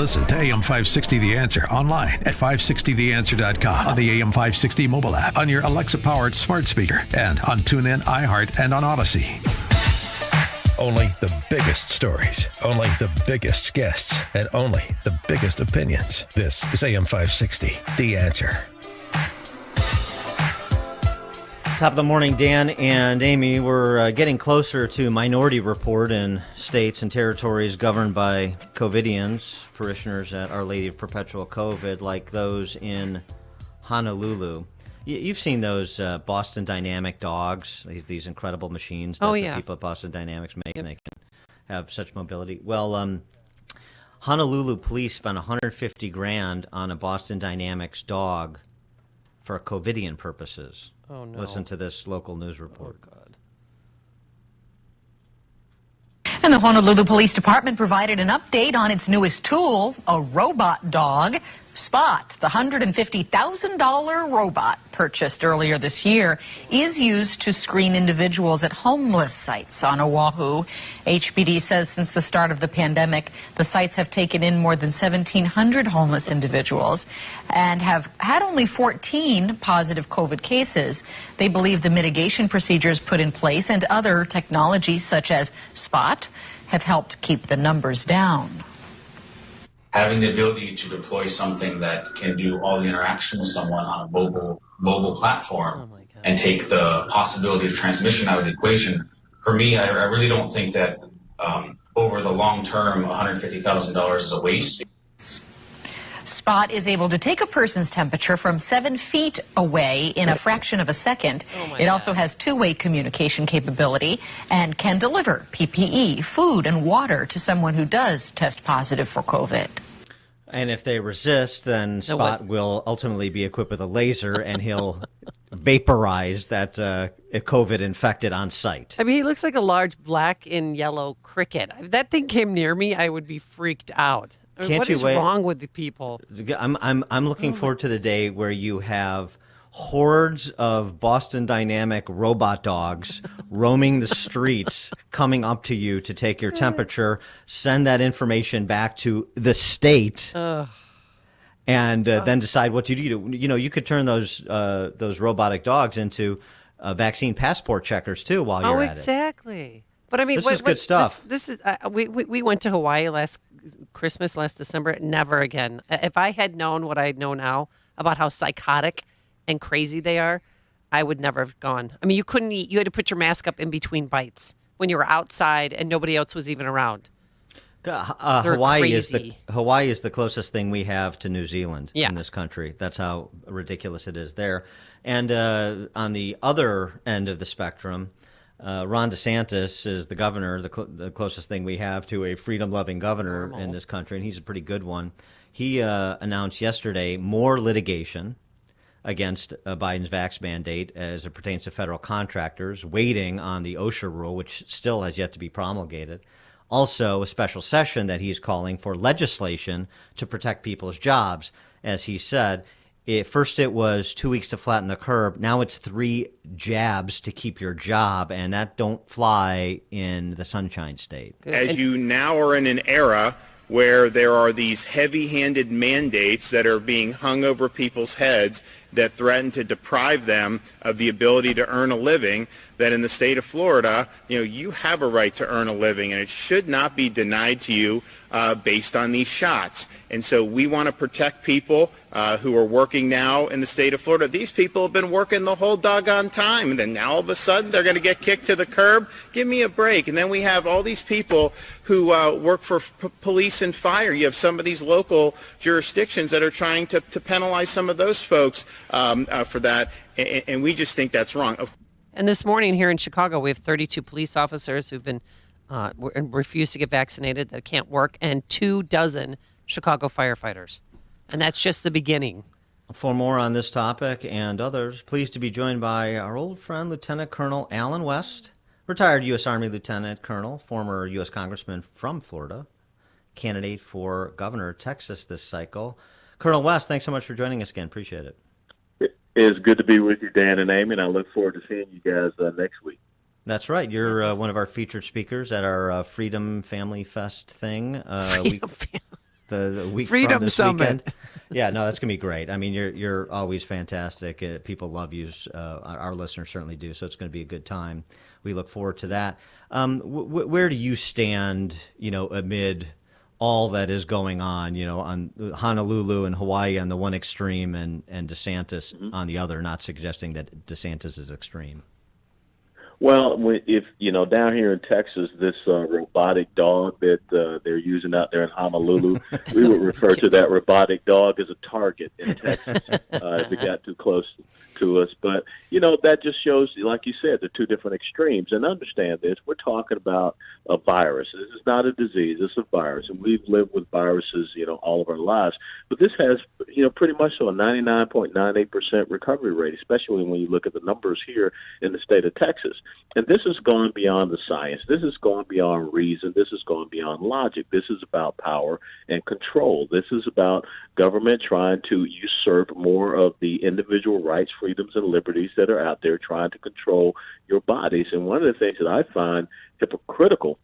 Listen to AM 560 The Answer online at 560theanswer.com, on the AM 560 mobile app, on your Alexa-powered smart speaker, and on TuneIn, iHeart, and on Odyssey. Only the biggest stories, only the biggest guests, and only the biggest opinions. This is AM 560 The Answer. Top of the morning, Dan and Amy. We're getting closer to Minority Report in states and territories governed by COVIDians, parishioners at Our Lady of Perpetual COVID, like those in Honolulu. You've seen those Boston Dynamic dogs, these incredible machines that the people at Boston Dynamics make, and they can have such mobility. Well, Honolulu police spent $150,000 on a Boston Dynamics dog for COVIDian purposes. Oh, no. Listen to this local news report. Oh, God. And the Honolulu Police Department provided an update on its newest tool, a robot dog. Spot, the $150,000 robot purchased earlier this year, is used to screen individuals at homeless sites on Oahu. HPD says since the start of the pandemic, the sites have taken in more than 1,700 homeless individuals and have had only 14 positive COVID cases. They believe the mitigation procedures put in place and other technologies such as Spot have helped keep the numbers down. Having the ability to deploy something that can do all the interaction with someone on a mobile platform and take the possibility of transmission out of the equation, for me, I really don't think that over the long term, $150,000 is a waste. Spot is able to take a person's temperature from 7 feet away in a fraction of a second. It also has two-way communication capability and can deliver PPE, food, and water to someone who does test positive for COVID. And if they resist, then Spot will ultimately be equipped with a laser, and he'll vaporize that COVID infected on site. I mean, he looks like a large black and yellow cricket. If that thing came near me, I would be freaked out. I mean, what is wrong with the people? I'm looking forward to the day where you have hordes of Boston Dynamic robot dogs roaming the streets, coming up to you to take your temperature, send that information back to the state, and then decide what to do. You know, you could turn those robotic dogs into vaccine passport checkers too while you're at it. Oh, exactly. But I mean, this is good stuff. This is we went to Hawaii last December. Never again. If I had known what I know now about how psychotic and crazy they are, I would never have gone. I mean, you couldn't eat. You had to put your mask up in between bites when you were outside and nobody else was even around. Hawaii is the closest thing we have to New Zealand in this country. That's how ridiculous it is there. And on the other end of the spectrum, Ron DeSantis is the governor, the closest thing we have to a freedom-loving governor in this country, and he's a pretty good one. He announced yesterday more litigation against Biden's vax mandate as it pertains to federal contractors, waiting on the OSHA rule, which still has yet to be promulgated. Also, a special session that he's calling for legislation to protect people's jobs. As he said, first it was 2 weeks to flatten the curve. Now it's 3 jabs to keep your job, and that don't fly in the Sunshine State. As you now are in an era where there are these heavy-handed mandates that are being hung over people's heads that threaten to deprive them of the ability to earn a living, that in the state of Florida, you have a right to earn a living, and it should not be denied to you based on these shots. And so we want to protect people who are working now in the state of Florida. These people have been working the whole doggone time, and then now all of a sudden they're going to get kicked to the curb? Give me a break. And then we have all these people who work for police and fire. You have some of these local jurisdictions that are trying to penalize some of those folks for that, and we just think that's wrong. And this morning here in Chicago, we have 32 police officers who've been refused to get vaccinated that can't work, and 24 Chicago firefighters. And that's just the beginning. For more on this topic and others, pleased to be joined by our old friend, Lieutenant Colonel Alan West, retired U.S. Army Lieutenant Colonel, former U.S. Congressman from Florida, candidate for governor of Texas this cycle. Colonel West, thanks so much for joining us again. Appreciate it. It's good to be with you, Dan and Amy, and I look forward to seeing you guys next week. That's right. You're one of our featured speakers at our Freedom Family Fest thing. the week Freedom from this Summit. weekend. Yeah, no, that's gonna be great. I mean, you're always fantastic. People love you. Our listeners certainly do. So it's going to be a good time. We look forward to that. Where do you stand? Amid all that is going on, on Honolulu and Hawaii on the one extreme, and DeSantis on the other. Not suggesting that DeSantis is extreme. Well, if down here in Texas, this robotic dog that they're using out there in Honolulu, we would refer to that robotic dog as a target in Texas if it got too close to us. But that just shows, like you said, the two different extremes. And understand this: we're talking about a virus. This is not a disease; it's a virus, and we've lived with viruses, all of our lives. But this has, pretty much so a 99.98% recovery rate, especially when you look at the numbers here in the state of Texas. And this has gone beyond the science. This has gone beyond reason. This has gone beyond logic. This is about power and control. This is about government trying to usurp more of the individual rights, freedoms, and liberties that are out there, trying to control your bodies. And one of the things that I find hypocritical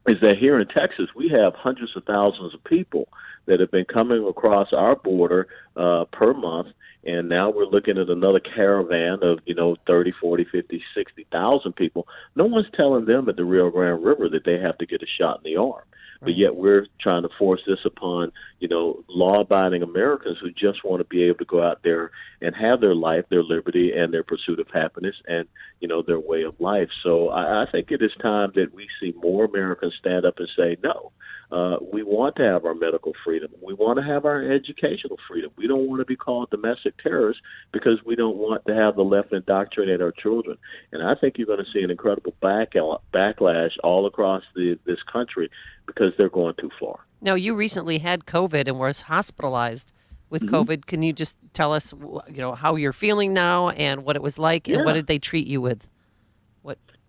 is that here in Texas, we have hundreds of thousands of people that have been coming across our border per month. And now we're looking at another caravan of, 30, 40, 50, 60,000 people. No one's telling them at the Rio Grande River that they have to get a shot in the arm. But yet we're trying to force this upon, law-abiding Americans who just want to be able to go out there and have their life, their liberty, and their pursuit of happiness and, their way of life. So I think it is time that we see more Americans stand up and say, no, we want to have our medical freedom. We want to have our educational freedom. We don't want to be called domestic terrorists because we don't want to have the left indoctrinate our children. And I think you're going to see an incredible backlash all across this country because they're going too far. Now, you recently had COVID and was hospitalized with COVID. Can you just tell us, how you're feeling now and what it was like, and what did they treat you with?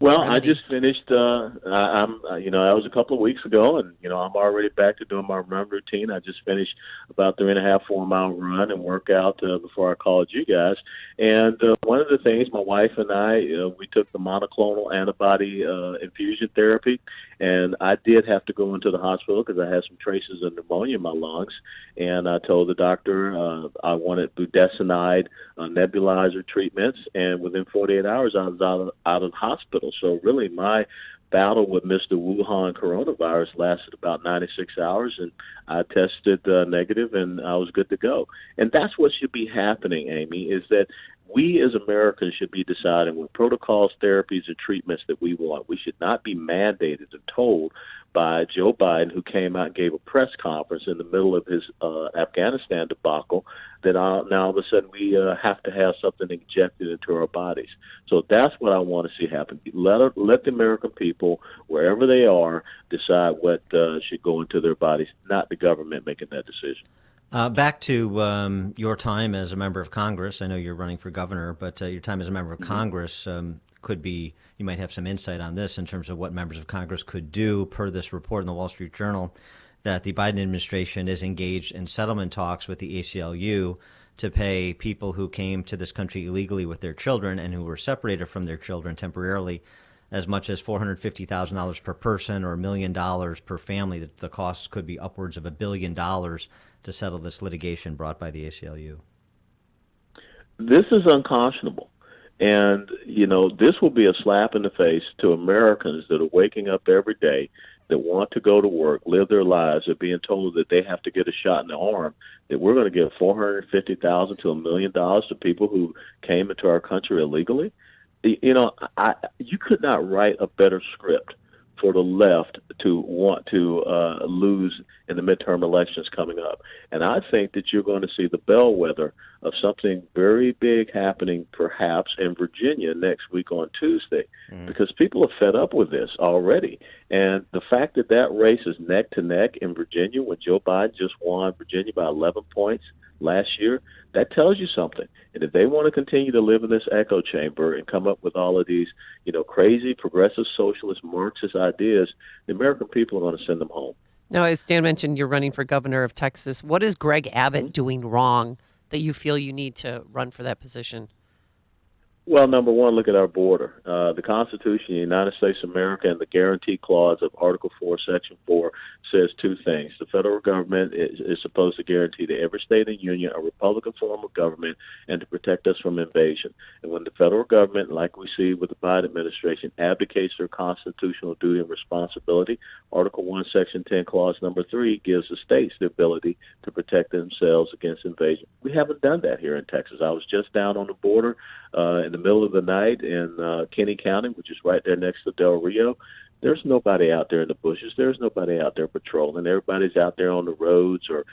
Well, I just finished. That was a couple of weeks ago, and I'm already back to doing my run routine. I just finished about 3.5-4 mile run and workout before I called you guys. And one of the things, my wife and I, we took the monoclonal antibody infusion therapy, and I did have to go into the hospital because I had some traces of pneumonia in my lungs. And I told the doctor I wanted budesonide nebulizer treatments, and within 48 hours I was out of the hospital. So really my battle with Mr. Wuhan coronavirus lasted about 96 hours, and I tested negative, and I was good to go. And that's what should be happening, Amy, is that we as Americans should be deciding what protocols, therapies, and treatments that we want. We should not be mandated and told by Joe Biden, who came out and gave a press conference in the middle of his Afghanistan debacle, that now all of a sudden we have to have something injected into our bodies. So that's what I want to see happen. Let the American people, wherever they are, decide what should go into their bodies, not the government making that decision. Back to your time as a member of Congress. I know you're running for governor, but your time as a member of Congress could be, you might have some insight on this in terms of what members of Congress could do, per this report in the Wall Street Journal, that the Biden administration is engaged in settlement talks with the ACLU to pay people who came to this country illegally with their children and who were separated from their children temporarily as much as $450,000 per person or $1 million per family. That the costs could be upwards of $1 billion to settle this litigation brought by the ACLU. This is unconscionable. And, this will be a slap in the face to Americans that are waking up every day, that want to go to work, live their lives, are being told that they have to get a shot in the arm, that we're going to give $450,000 to $1 million to people who came into our country illegally. You could not write a better script for the left to want to lose in the midterm elections coming up. And I think that you're going to see the bellwether of something very big happening perhaps in Virginia next week on Tuesday, because people are fed up with this already. And the fact that race is neck to neck in Virginia, when Joe Biden just won Virginia by 11 points last year, that tells you something. And if they want to continue to live in this echo chamber and come up with all of these, crazy progressive socialist Marxist ideas, the American people are going to send them home. Now, as Dan mentioned, you're running for governor of Texas. What is Greg Abbott doing wrong that you feel you need to run for that position? Well, number one, look at our border. The Constitution of the United States of America and the Guarantee Clause of Article 4, Section 4 says two things. The federal government is supposed to guarantee to every state in the union a Republican form of government and to protect us from invasion. And when the federal government, like we see with the Biden administration, abdicates their constitutional duty and responsibility, Article 1, Section 10, Clause number 3 gives the states the ability to protect themselves against invasion. We haven't done that here in Texas. I was just down on the border in the middle of the night in Kinney County, which is right there next to Del Rio. There's nobody out there in the bushes. There's nobody out there patrolling. Everybody's out there on the roads or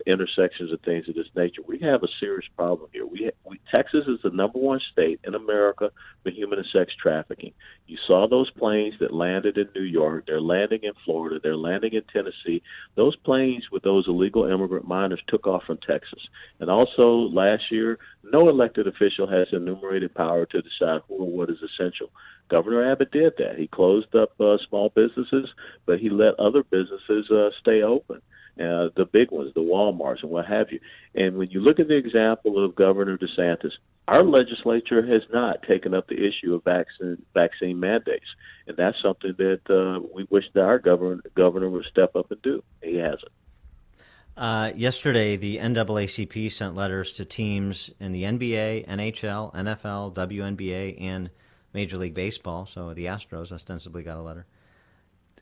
intersections and things of this nature. We have a serious problem here. Texas is the number one state in America for human and sex trafficking. You saw those planes that landed in New York. They're landing in Florida. They're landing in Tennessee. Those planes with those illegal immigrant minors took off from Texas. And also last year, no elected official has enumerated power to decide who or what is essential. Governor Abbott did that. He closed up small businesses, but he let other businesses stay open, the big ones, the Walmarts and what have you. And when you look at the example of Governor DeSantis, our legislature has not taken up the issue of vaccine mandates. And that's something that we wish that our governor would step up and do. He hasn't. Yesterday, the NAACP sent letters to teams in the NBA, NHL, NFL, WNBA, and Major League Baseball, so the Astros ostensibly got a letter,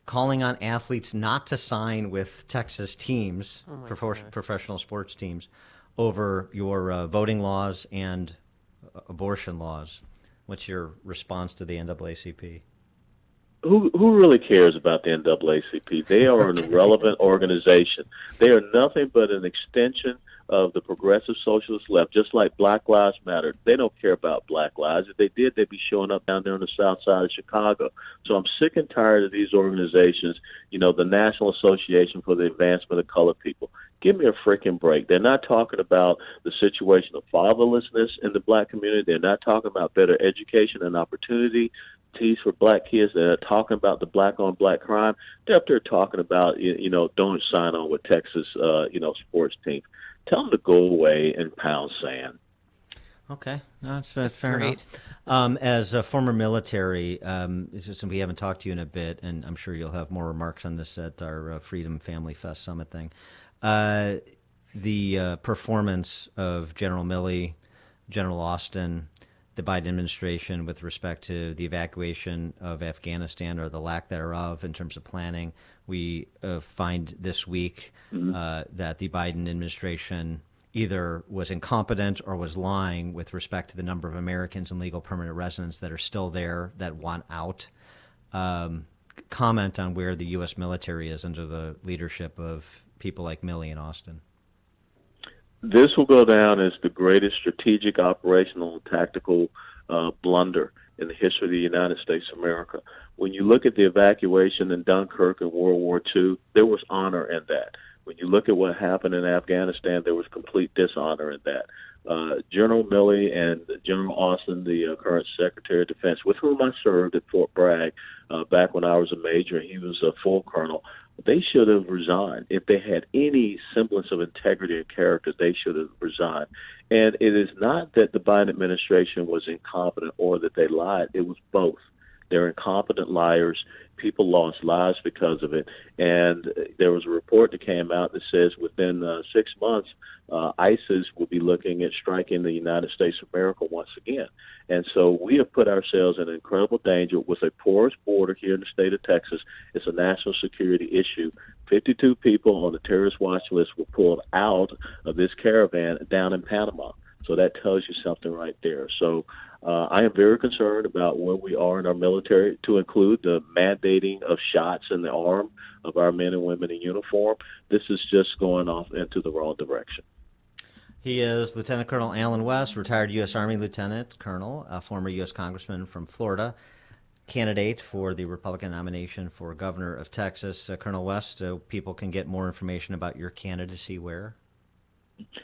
calling on athletes not to sign with Texas teams, professional sports teams, over your voting laws and abortion laws. What's your response to the NAACP? Who really cares about the NAACP? They are an irrelevant organization. They are nothing but an extension of the progressive socialist left, just like Black Lives Matter. They don't care about Black lives. If they did, they'd be showing up down there on the south side of Chicago. So I'm sick and tired of these organizations, the National Association for the Advancement of Colored People. Give me a freaking break. They're not talking about the situation of fatherlessness in the black community. They're not talking about better education and opportunity for black kids. They're talking about the black-on-black crime. They're up there talking about, don't sign on with Texas, sports teams. Tell them to go away and pound sand. Okay, no, that's fair enough. As a former military, we haven't talked to you in a bit, and I'm sure you'll have more remarks on this at our Freedom Family Fest Summit thing. The performance of General Milley, General Austin, the Biden administration with respect to the evacuation of Afghanistan or the lack thereof in terms of planning. We find this week that the Biden administration either was incompetent or was lying with respect to the number of Americans and legal permanent residents that are still there that want out. Comment on where the U.S. military is under the leadership of people like Milley and Austin. This will go down as the greatest strategic, operational, and tactical blunder in the history of the United States of America. When you look at the evacuation in Dunkirk in World War II, there was honor in that. When you look at what happened in Afghanistan, there was complete dishonor in that. General Milley and General Austin, the current Secretary of Defense, with whom I served at Fort Bragg back when I was a major and he was a full colonel, they should have resigned. If they had any semblance of integrity and character, they should have resigned. And it is not that the Biden administration was incompetent or that they lied. It was both. They're incompetent liars. People lost lives because of it. And there was a report that came out that says within 6 months, ISIS will be looking at striking the United States of America once again. And so we have put ourselves in incredible danger with a porous border here in the state of Texas. It's a national security issue. 52 people on the terrorist watch list were pulled out of this caravan down in Panama. So that tells you something right there. So I am very concerned about where we are in our military, to include the mandating of shots in the arm of our men and women in uniform. This is just going off into the wrong direction. He is Lieutenant Colonel Alan West, retired U.S. Army Lieutenant Colonel, a former U.S. Congressman from Florida, candidate for the Republican nomination for governor of Texas. Colonel West, people can get more information about your candidacy where?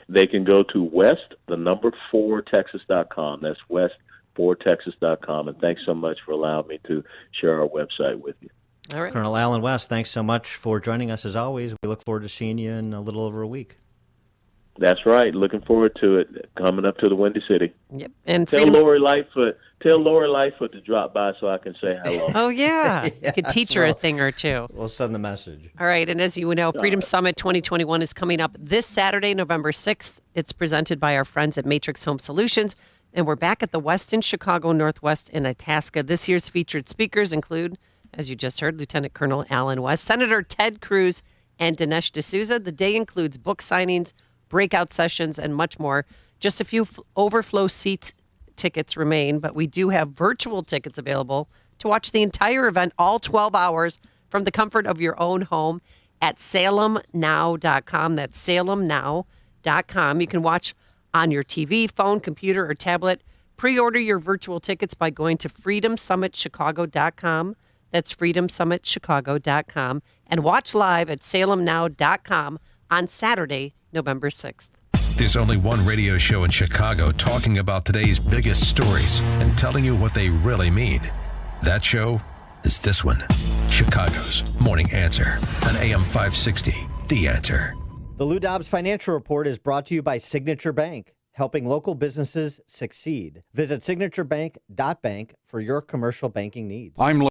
They can go to west4texas.com. That's west4texas.com. And thanks so much for allowing me to share our website with you. All right. Colonel Alan West, thanks so much for joining us as always. We look forward to seeing you in a little over a week. That's right. Looking forward to it. Coming up to the Windy City. Yep. And tell Lori Lightfoot to drop by so I can say hello. Oh, yeah. You could teach her a thing or two. We'll send the message. All right. And as you know, Freedom Summit 2021 is coming up this Saturday, November 6th. It's presented by our friends at Matrix Home Solutions. And we're back at the Westin Chicago Northwest in Itasca. This year's featured speakers include, as you just heard, Lieutenant Colonel Alan West, Senator Ted Cruz, and Dinesh D'Souza. The day includes book signings, breakout sessions, and much more. Just a few overflow seats tickets remain, but we do have virtual tickets available to watch the entire event, all 12 hours, from the comfort of your own home at salemnow.com. That's salemnow.com. You can watch on your TV, phone, computer, or tablet. Pre-order your virtual tickets by going to freedomsummitchicago.com. That's freedomsummitchicago.com. And watch live at salemnow.com on Saturday, November 6th. There's only one radio show in Chicago talking about today's biggest stories and telling you what they really mean. That show is this one, Chicago's Morning Answer on AM 560, The Answer. The Lou Dobbs Financial Report is brought to you by Signature Bank, helping local businesses succeed. Visit signaturebank.bank for your commercial banking needs.